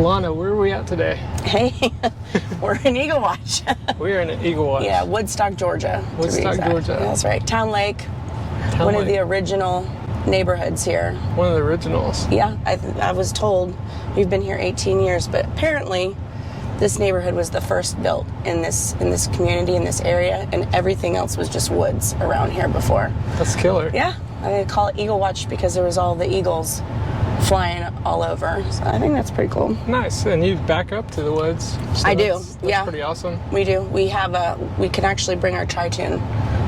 Lana, where are we at today? Hey, we're in Eagle Watch. We are in Eagle Watch. Yeah, Woodstock, Georgia. Woodstock, Georgia. Yeah, that's right. Town Lake, one of the original neighborhoods here. One of the originals. Yeah, I was told we've been here 18 years, but apparently this neighborhood was the first built in this community, in this area, and everything else was just woods around here before. That's killer. Yeah, I call it Eagle Watch because there was all the eagles flying all over. So I think that's pretty cool. Nice. And you back up to the woods. So I do. That's yeah. Pretty awesome. We do. We can actually bring our tri-tune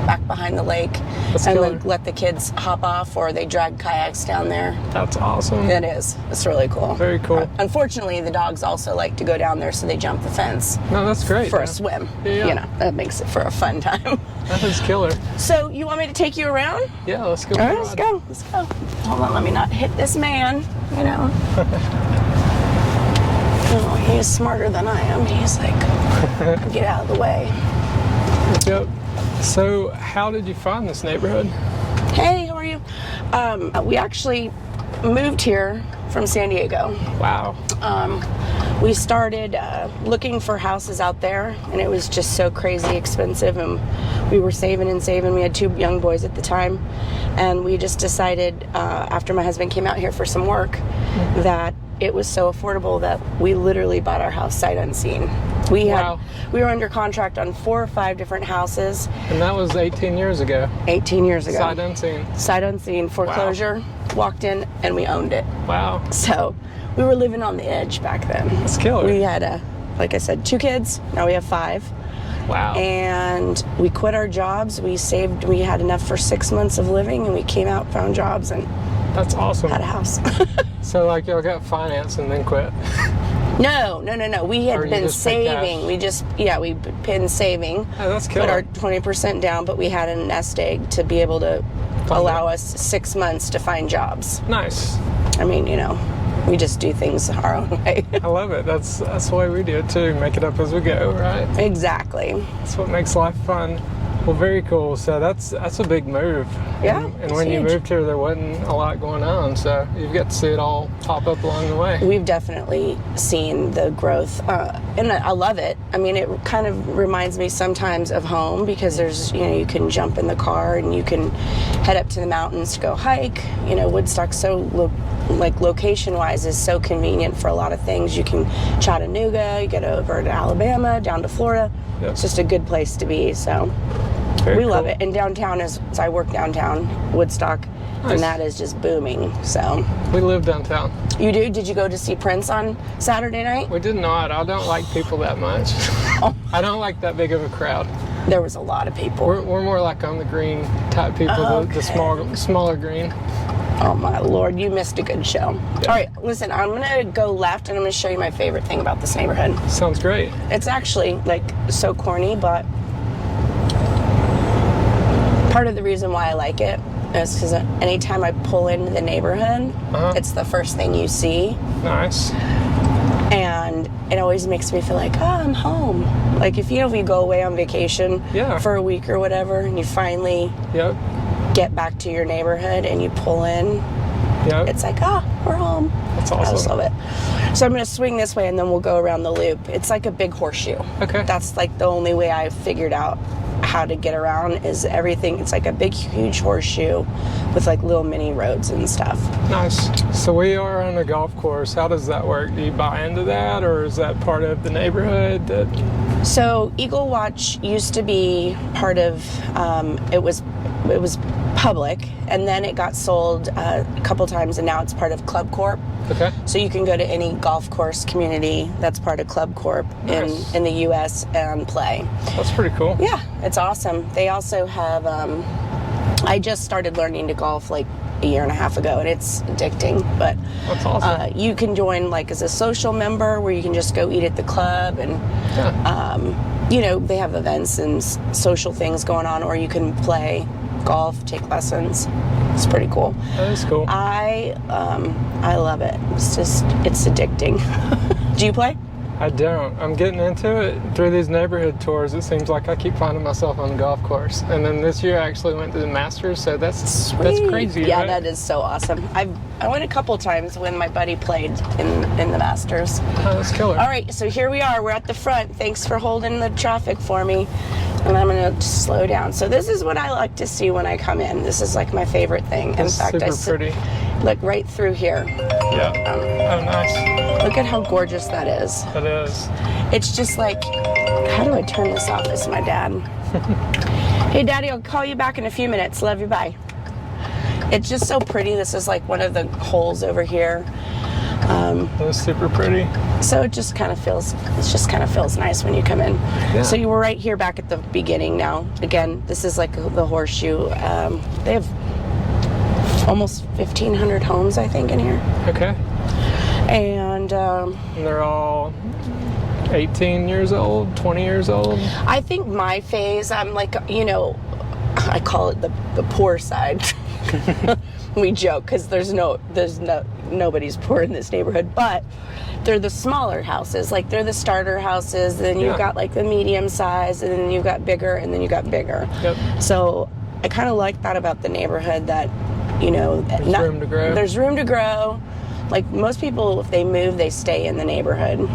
back behind the lake and let the kids hop off, or they drag kayaks down there. That's awesome. It is. It's really cool. Very cool. Unfortunately, the dogs also like to go down there, so they jump the fence. No, that's great. For a swim. Yeah. You know, that makes it for a fun time. That is killer. So, you want me to take you around? Yeah, let's go. All right, let's go. Let's go. Hold on, let me not hit this man, you know. Oh, he's smarter than I am. He's like, get out of the way. Yep. So, how did you find this neighborhood? Hey, how are you? We actually moved here from San Diego. Wow. We started looking for houses out there, and it was just so crazy expensive, and we were saving and saving. We had 2 young boys at the time, and we just decided after my husband came out here for some work that it was so affordable that we literally bought our house sight unseen. We were under contract on 4 or 5 different houses. And that was 18 years ago. 18 years ago. Sight unseen. Sight unseen, foreclosure, walked in, and we owned it. Wow. So we were living on the edge back then. That's killer. We had, like I said, 2 kids. Now we have 5. Wow. And we quit our jobs. We had enough for 6 months of living, and we came out, found jobs, and that's awesome. Had a house. So, like, y'all got finance and then quit? No. We had been saving. We've been saving. Oh, that's killer. Put our 20% down, but we had a nest egg to be able to allow us 6 months to find jobs. Nice. I mean, you know, we just do things our own way. I love it. That's the way we do it too. Make it up as we go, right? Exactly. That's what makes life fun. Well, very cool. So that's a big move. Yeah. And when you moved here, there wasn't a lot going on. So you've got to see it all pop up along the way. We've definitely seen the growth, and I love it. I mean, it kind of reminds me sometimes of home because there's, you can jump in the car and you can head up to the mountains to go hike. You know, Woodstock, location-wise, is so convenient for a lot of things. You can Chattanooga, you get over to Alabama, down to Florida. Yep. It's just a good place to be. So. We love it. And downtown I work downtown, Woodstock, nice. And that is just booming. So we live downtown. You do? Did you go to see Prince on Saturday night? We did not. I don't like people that much. Oh. I don't like that big of a crowd. There was a lot of people. We're more like on the green type people, okay. the smaller green. Oh my Lord, you missed a good show. Yeah. All right, listen, I'm gonna go left and I'm gonna show you my favorite thing about this neighborhood. Sounds great. It's actually so corny, but part of the reason why I like it is because anytime I pull into the neighborhood, it's the first thing you see. Nice. And it always makes me feel like, I'm home. Like if you go away on vacation for a week or whatever, and you finally get back to your neighborhood and you pull in, it's like, we're home. That's awesome. I just love it. So I'm going to swing this way and then we'll go around the loop. It's like a big horseshoe. Okay. That's like the only way I figured out how to get around is everything. It's like a big, huge horseshoe with like little mini roads and stuff. Nice. So we are on a golf course. How does that work? Do you buy into that, or is that part of the neighborhood? So Eagle Watch used to be part of, it was public, and then it got sold a couple times, and now it's part of Club Corp. Okay. So you can go to any golf course community that's part of Club Corp in the U.S. and play. That's pretty cool. Yeah, it's awesome. They also have, I just started learning to golf like a year and a half ago, and it's addicting. But that's awesome. You can join as a social member where you can just go eat at the club, and they have events and social things going on, or you can play golf, take lessons. It's pretty cool. That is cool. I love it. It's addicting. Do you play? I don't. I'm getting into it through these neighborhood tours. It seems like I keep finding myself on the golf course. And then this year I actually went to the Masters, so that's crazy. Yeah, right? that is so awesome. I went a couple times when my buddy played in the Masters. Oh, that's killer. All right, so here we are. We're at the front. Thanks for holding the traffic for me. And I'm gonna slow down. So this is what I like to see when I come in. This is like my favorite thing. In fact, super pretty. Look right through here. Yeah. Oh, nice. Look at how gorgeous that is. It is. It's just like, how do I turn this off? It's my dad. Hey, Daddy, I'll call you back in a few minutes. Love you, bye. It's just so pretty. This is like one of the holes over here. That's super pretty. So it just kind of feels nice when you come in. Yeah. So you were right here back at the beginning now. Again, this is like the horseshoe. They have almost 1,500 homes, I think, in here. Okay. And they're all 18 years old, 20 years old. I think my phase, I'm like, I call it the poor side. We joke because there's nobody's poor in this neighborhood, but they're the smaller houses. Like they're the starter houses. Then you've got like the medium size, and then you've got bigger, and then you got bigger. Yep. So I kind of like that about the neighborhood, that there's room to grow. There's room to grow. Like most people, if they move, they stay in the neighborhood.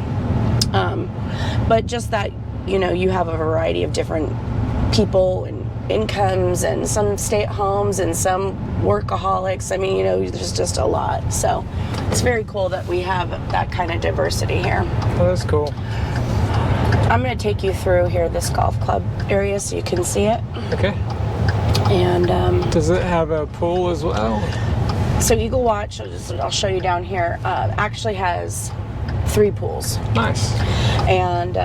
But just that, you have a variety of different people and incomes, and some stay at homes and some workaholics. I mean, there's just a lot. So it's very cool that we have that kind of diversity here. Oh, that's cool. I'm going to take you through here, this golf club area, so you can see it. Okay. And does it have a pool as well? So Eagle Watch, I'll show you down here, actually has 3 pools. Nice. And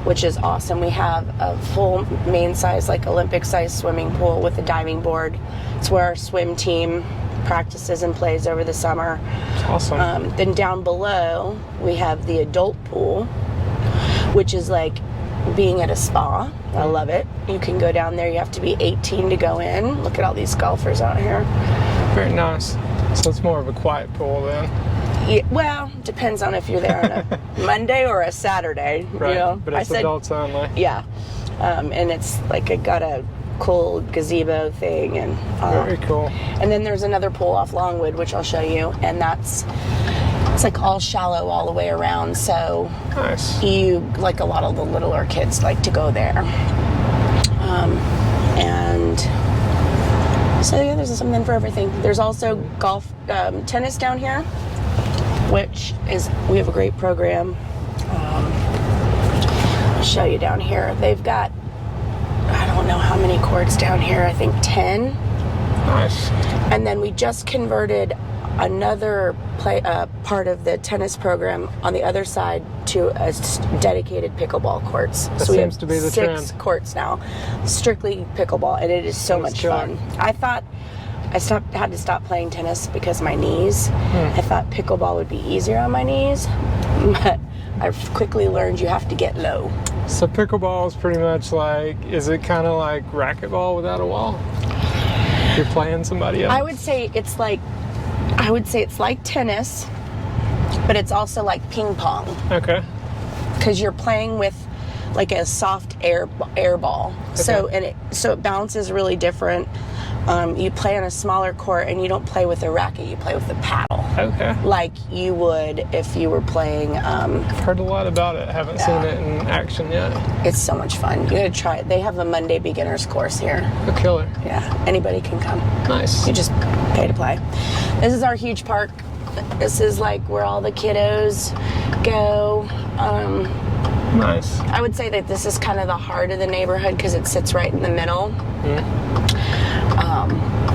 which is awesome. We have a full main size, like Olympic size swimming pool with a diving board. It's where our swim team practices and plays over the summer. That's awesome. Then down below we have the adult pool, which is like being at a spa. I love it. You can go down there. You have to be 18 to go in. Look at all these golfers out here. Very nice. So it's more of a quiet pool then. Yeah, well, depends on if you're there on a Monday or a Saturday. Right, but it's adults only. Yeah, and it's like got a cool gazebo thing, and very cool. And then there's another pool off Longwood, which I'll show you, and it's like all shallow all the way around. So nice. You, like a lot of the littler kids, like to go there. And so yeah, there's something for everything. There's also golf, tennis down here, which is, we have a great program. I'll show you down here. They've got, I don't know how many courts down here, I think 10. Nice. And then we just converted another part of the tennis program on the other side to a dedicated pickleball courts. That so we seems have to be the 6 trend. Courts now, strictly pickleball, and it is so much fun. I thought I had to stop playing tennis because of my knees. I thought pickleball would be easier on my knees, but I've quickly learned you have to get low. So pickleball is pretty much like, is it kind of like racquetball without a wall? You're playing somebody else? I would say it's like tennis, but it's also like ping pong. Okay. Because you're playing with like a soft air ball. Okay. So it bounces really different. You play on a smaller court, and you don't play with a racket, you play with a paddle. Okay. Like you would if you were playing. I've heard a lot about it. Haven't seen it in action yet. It's so much fun. You gotta try it. They have a Monday beginners course here. A killer. Yeah, anybody can come. Nice. You just pay to play. This is our huge park. This is like where all the kiddos go. Nice. I would say that this is kind of the heart of the neighborhood because it sits right in the middle.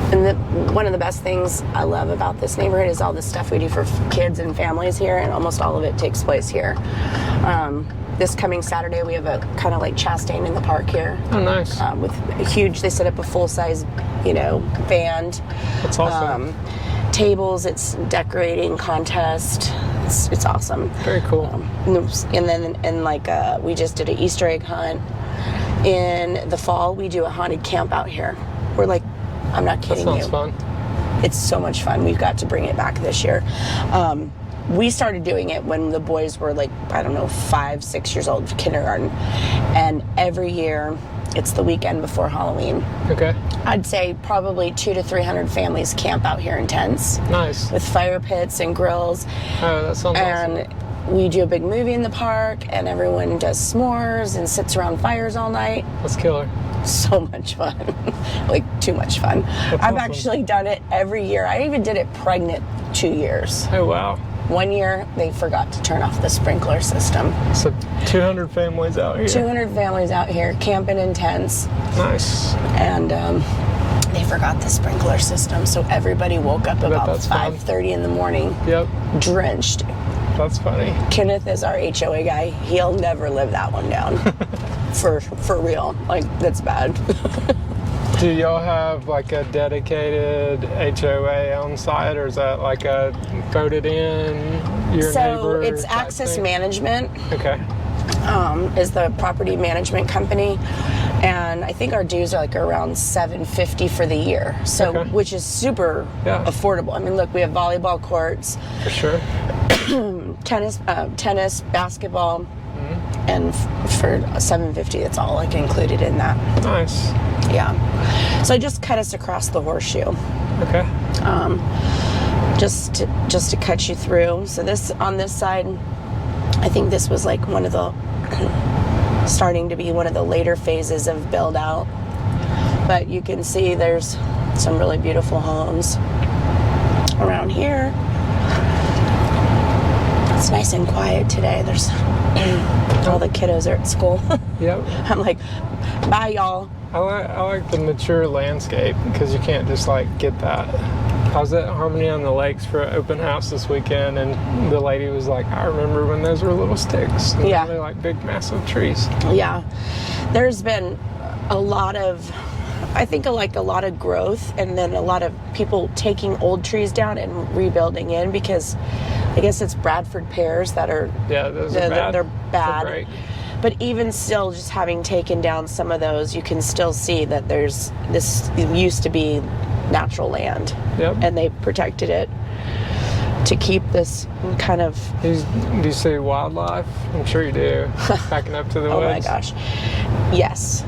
And one of the best things I love about this neighborhood is all the stuff we do for kids and families here, and almost all of it takes place here. This coming Saturday, we have a kind of like Chastain in the park here. Oh, nice. With a huge, they set up a full-size, band. That's awesome. Tables, it's decorating contest. It's awesome. Very cool. And then we just did an Easter egg hunt. In the fall, we do a haunted camp out here. We're like, I'm not kidding you. That sounds fun. It's so much fun. We've got to bring it back this year. we started doing it when the boys were like, I don't know, 5, 6 years old, kindergarten. And every year, it's the weekend before Halloween. Okay. I'd say probably 200 to 300 families camp out here in tents. Nice. With fire pits and grills. Oh, that sounds and awesome. We do a big movie in the park, and everyone does s'mores and sits around fires all night. That's killer. So much fun. Like, too much fun. I've awesome. actually done it every year. I even did it pregnant 2 years. Oh, wow. One year, they forgot to turn off the sprinkler system. So 200 families out here. 200 families out here camping in tents. Nice. And they forgot the sprinkler system, so everybody woke up about 5:30 in the morning. Yep. Drenched. That's funny. Kenneth is our HOA guy. He'll never live that one down. for real. Like, that's bad. Do y'all have like a dedicated HOA on site, or is that like a voted in your neighbor? So it's type Access thing? Management. Okay. Is the property management company, and I think our dues are like around $750 for the year. So, Okay. which is super affordable. I mean, look, we have volleyball courts, For sure. tennis, basketball, and for $750, it's all like included in that. Nice. Yeah. So I just cut us across the horseshoe. Okay. Just to cut you through. So this on this side, I think this was like one of the starting to be one of the later phases of build out. But you can see there's some really beautiful homes around here. It's nice and quiet today. There's all the kiddos are at school. Yep. I'm like, bye y'all. I like the mature landscape because you can't just like get that. I was at Harmony on the Lakes for an open house this weekend, and the lady was like, I remember when those were little sticks. And Yeah. they're like big, massive trees. Yeah. There's been a lot of, I think like a lot of growth, and then a lot of people taking old trees down and rebuilding in, because I guess it's Bradford pears that are, Yeah, those are bad. they're for bad. break. But even still, just having taken down some of those, you can still see that this used to be natural land. Yep. And they protected it to keep this kind of... Do you see wildlife? I'm sure you do. Backing up to the Oh woods. my gosh. Yes.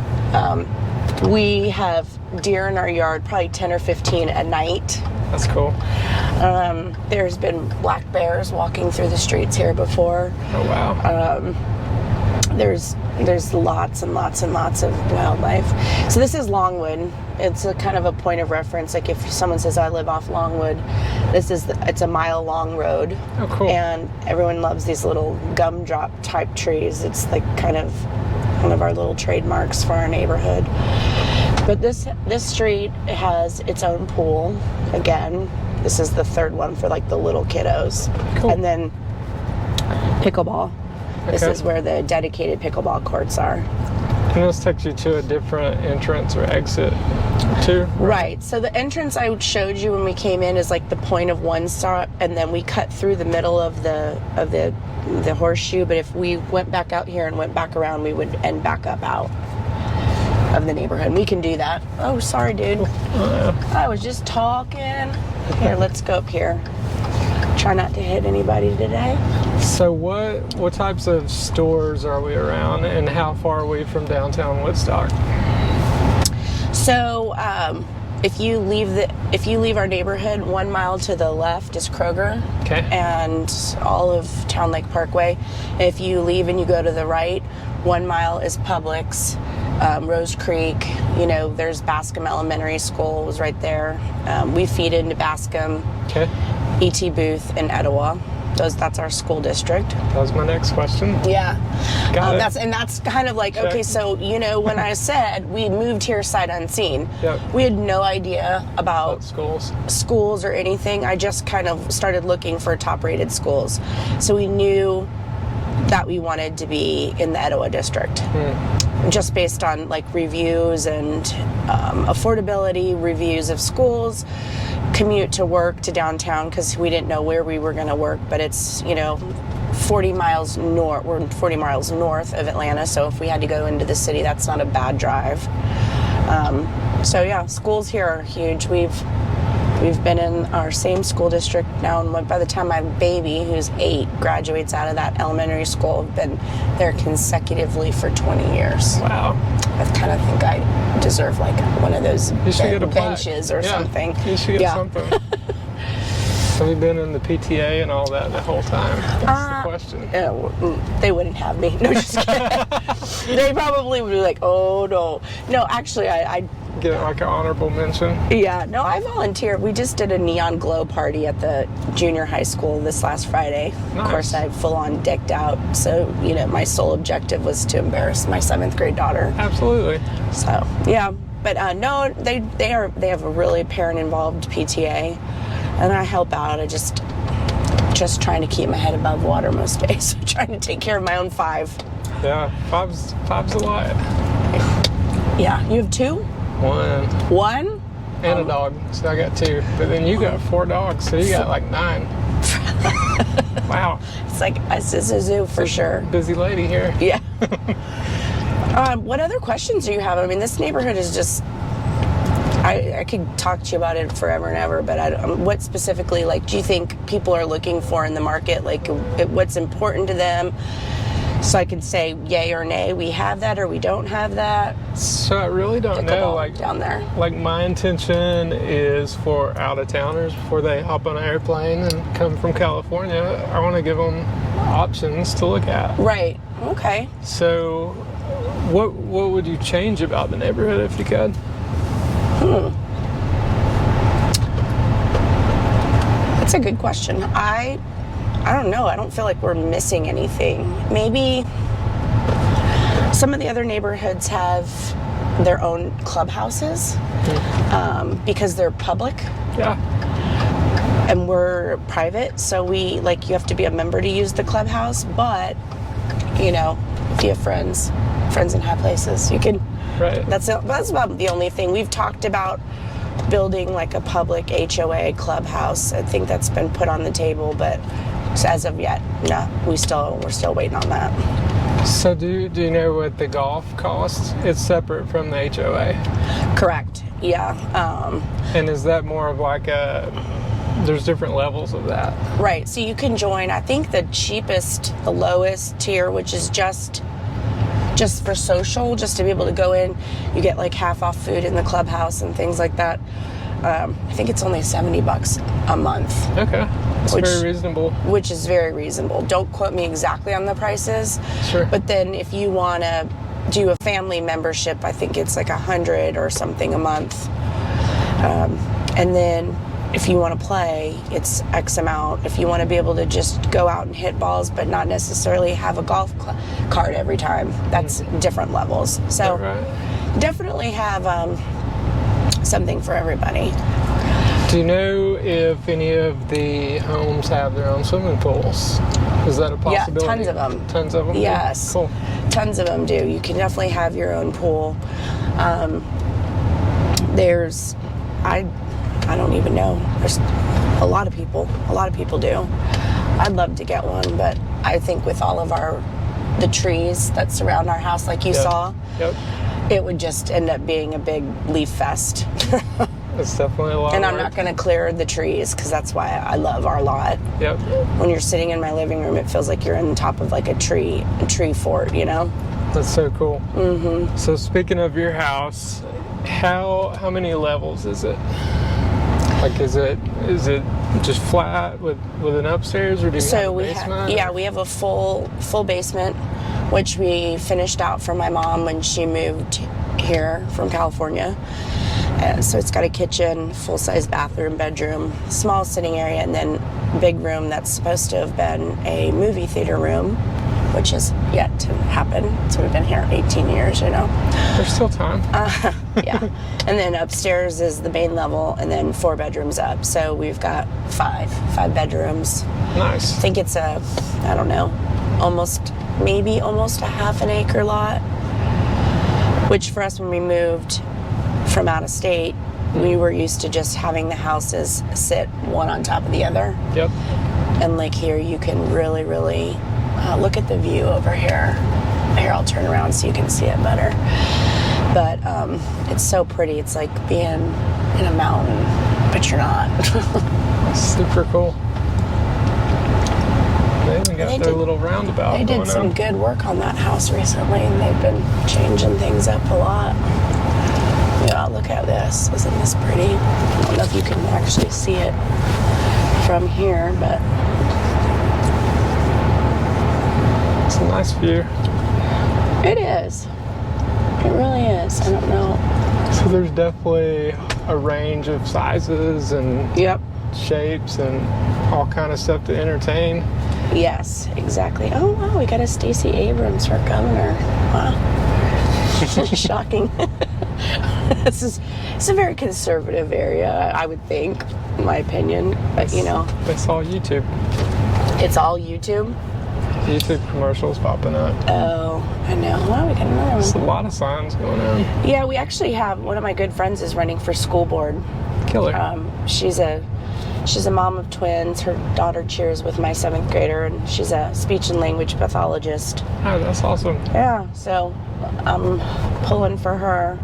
We have deer in our yard, probably 10 or 15 at night. That's cool. There's been black bears walking through the streets here before. Oh, wow. There's lots and lots and lots of wildlife. So this is Longwood. It's a kind of a point of reference. Like if someone says, I live off Longwood, it's a mile-long road. Oh, cool. And everyone loves these little gumdrop type trees. It's like kind of one of our little trademarks for our neighborhood. But this street has its own pool. Again, this is the third one for like the little kiddos. Cool. And then pickleball. This Okay. is where the dedicated pickleball courts are. And this takes you to a different entrance or exit, too? Right. So the entrance I showed you when we came in is like the point of one stop, and then we cut through the middle of the horseshoe. But if we went back out here and went back around, we would end back up out of the neighborhood. We can do that. Oh, sorry, dude. I was just talking. Here, let's go up here. Try not to hit anybody today. So what types of stores are we around, and how far are we from downtown Woodstock? So if you leave our neighborhood, 1 mile to the left is Kroger. Okay. And all of Town Lake Parkway. If you leave and you go to the right, 1 mile is Publix. Rose Creek, there's Bascom Elementary School was right there. We feed into Bascom, Okay. E.T. Booth, and Etowah. That's our school district. That was my next question. Yeah. Got it. That's kind of like, okay, so, when I said we moved here sight unseen, Yep. we had no idea about schools or anything. I just kind of started looking for top-rated schools. So we knew that we wanted to be in the Etowah district. Just based on like reviews and affordability, reviews of schools, commute to work to downtown, because we didn't know where we were going to work, but it's 40 miles north. We're 40 miles north of Atlanta, so if we had to go into the city, that's not a bad drive. So yeah, schools here are huge. We've been in our same school district now, and by the time my baby, who's 8, graduates out of that elementary school, I've been there consecutively for 20 years. Wow. I kind of think I deserve like one of those You should get a plaque. benches or something. You should get something. Have you been in the PTA and all that the whole time? That's the question. They wouldn't have me. No, just kidding. They probably would be like, oh no. No, actually, I get like an honorable mention. Yeah, no, I volunteered. We just did a neon glow party at the junior high school this last Friday. Nice. Of course, I full on decked out. So, you know, my sole objective was to embarrass my 7th grade daughter. Absolutely. So, yeah. But no, they have a really parent involved PTA, and I help out. I just trying to keep my head above water most days. Trying to take care of my own 5. Yeah, five's a lot. Yeah, you have 2? 1. 1? And a dog, so I got 2. But then you got 4 dogs, so you got like 9. Wow. It's like it's a zoo for sure. Busy lady here. Yeah. What other questions do you have? I mean, this neighborhood is just... I could talk to you about it forever and ever, but what specifically, like, do you think people are looking for in the market? Like, what's important to them? So I could say yay or nay, we have that or we don't have that. So I really don't know. Like down there. Like my intention is for out-of-towners before they hop on an airplane and come from California. I want to give them options to look at. Right. Okay. So, what would you change about the neighborhood if you could? That's a good question. I don't know. I don't feel like we're missing anything. Maybe some of the other neighborhoods have their own clubhouses because they're public. Yeah. And we're private, so you have to be a member to use the clubhouse. But you know, if you have friends in high places, you can. Right. That's about the only thing. We've talked about building like a public HOA clubhouse. I think that's been put on the table, but as of yet, no, we're still waiting on that. So do you know what the golf costs? It's separate from the HOA. Correct. Yeah. And is that more of like there's different levels of that? Right. So you can join, I think the cheapest, the lowest tier, which is just for social, just to be able to go in. You get like half off food in the clubhouse and things like that. I think it's only $70 a month. Okay. That's very reasonable. Which is very reasonable. Don't quote me exactly on the prices. Sure. But then if you want to do a family membership, I think it's like $100 or something a month. And then if you want to play, it's X amount. If you want to be able to just go out and hit balls, but not necessarily have a golf cart every time, that's different levels. So definitely have something for everybody. Do you know if any of the homes have their own swimming pools? Is that a possibility? Yeah, tons of them. Tons of them? Yes. Cool. Tons of them do. You can definitely have your own pool. I don't even know. There's a lot of people do. I'd love to get one, but I think with all of the trees that surround our house, like you saw, it would just end up being a big leaf fest. It's definitely a lot And of I'm work. not going to clear the trees because that's why I love our lot. Yep. When you're sitting in my living room, it feels like you're on top of like a tree fort, you know? That's so cool. Mm-hmm. So speaking of your house, how many levels is it? Like, is it just flat with an upstairs, or do you have a basement? We have a full basement, which we finished out for my mom when she moved here from California. So it's got a kitchen, full-size bathroom, bedroom, small sitting area, and then big room that's supposed to have been a movie theater room, which is yet to happen. So we've been here 18 years, you know. There's still time. Yeah. And then upstairs is the main level, and then 4 bedrooms up. So we've got five bedrooms. Nice. I think it's almost a half an acre lot, which for us when we moved from out of state, we were used to just having the houses sit one on top of the other. Yep. And like here, you can really, really look at the view over here. Here, I'll turn around so you can see it better. But it's so pretty. It's like being in a mountain. but you're not. That's super cool. They even got They their did- little roundabout They did going some on. good work on that house recently, and they've been changing things up a lot. Yeah, look at this. Isn't this pretty? I don't know if you can actually see it from here, but It's a nice view. it is. It really is. I don't know. So there's definitely a range of sizes and Yep. shapes and all kind of stuff to entertain. Yes, exactly. Oh, wow, we got a Stacey Abrams for governor. Wow. Shocking. It's a very conservative area, I would think, in my opinion. But, you know, It's all YouTube. it's all YouTube. YouTube commercials popping up. Oh, I know. Wow, we got another There's a one. lot of signs going on. Yeah, we actually have, one of my good friends is running for school board. Killer. She's a mom of twins. Her daughter cheers with my 7th grader, and she's a speech and language pathologist. Oh, that's awesome. Yeah, so I'm pulling for her,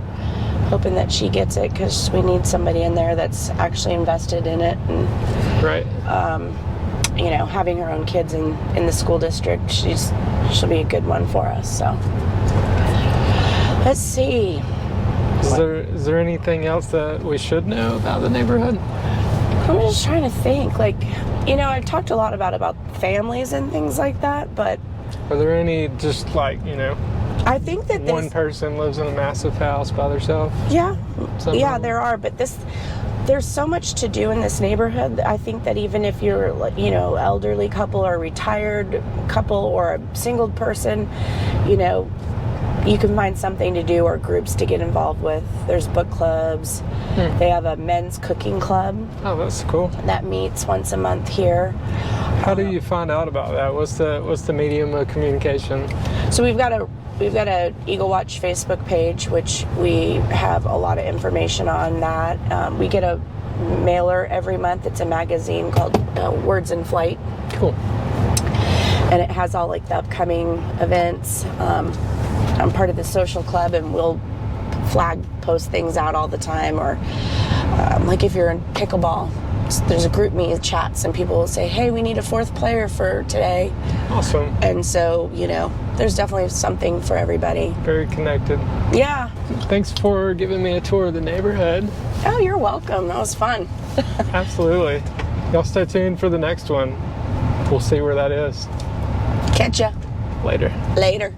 hoping that she gets it, because we need somebody in there that's actually invested in it. And, Right. you know, having her own kids in the school district, she'll be a good one for us. So let's see. Is there anything else that we should know about the neighborhood? I'm just trying to think. Like, you know, I've talked a lot about families and things like that, but Are there any just like, you know, I think that one person lives in a massive house by themselves? yeah, Something. yeah, there are, but there's so much to do in this neighborhood. I think that even if you're, you know, elderly couple or retired couple or a single person, you know, you can find something to do or groups to get involved with. There's book clubs. They have a men's cooking club Oh, that's cool. that meets once a month here. How do you find out about that? What's the medium of communication? So we've got a Eagle Watch Facebook page, which we have a lot of information on that. We get a mailer every month. It's a magazine called Words in Flight, Cool. and it has all like the upcoming events. I'm part of the social club, and we'll flag post things out all the time. Or like if you're in pickleball, there's a group me chats, and people will say, "Hey, we need a 4th player for today." Awesome. And so, you know, there's definitely something for everybody. Very connected. Yeah. Thanks for giving me a tour of the neighborhood. Oh, you're welcome. That was fun. Absolutely. Y'all stay tuned for the next one. We'll see where that is. Catch ya Later. later.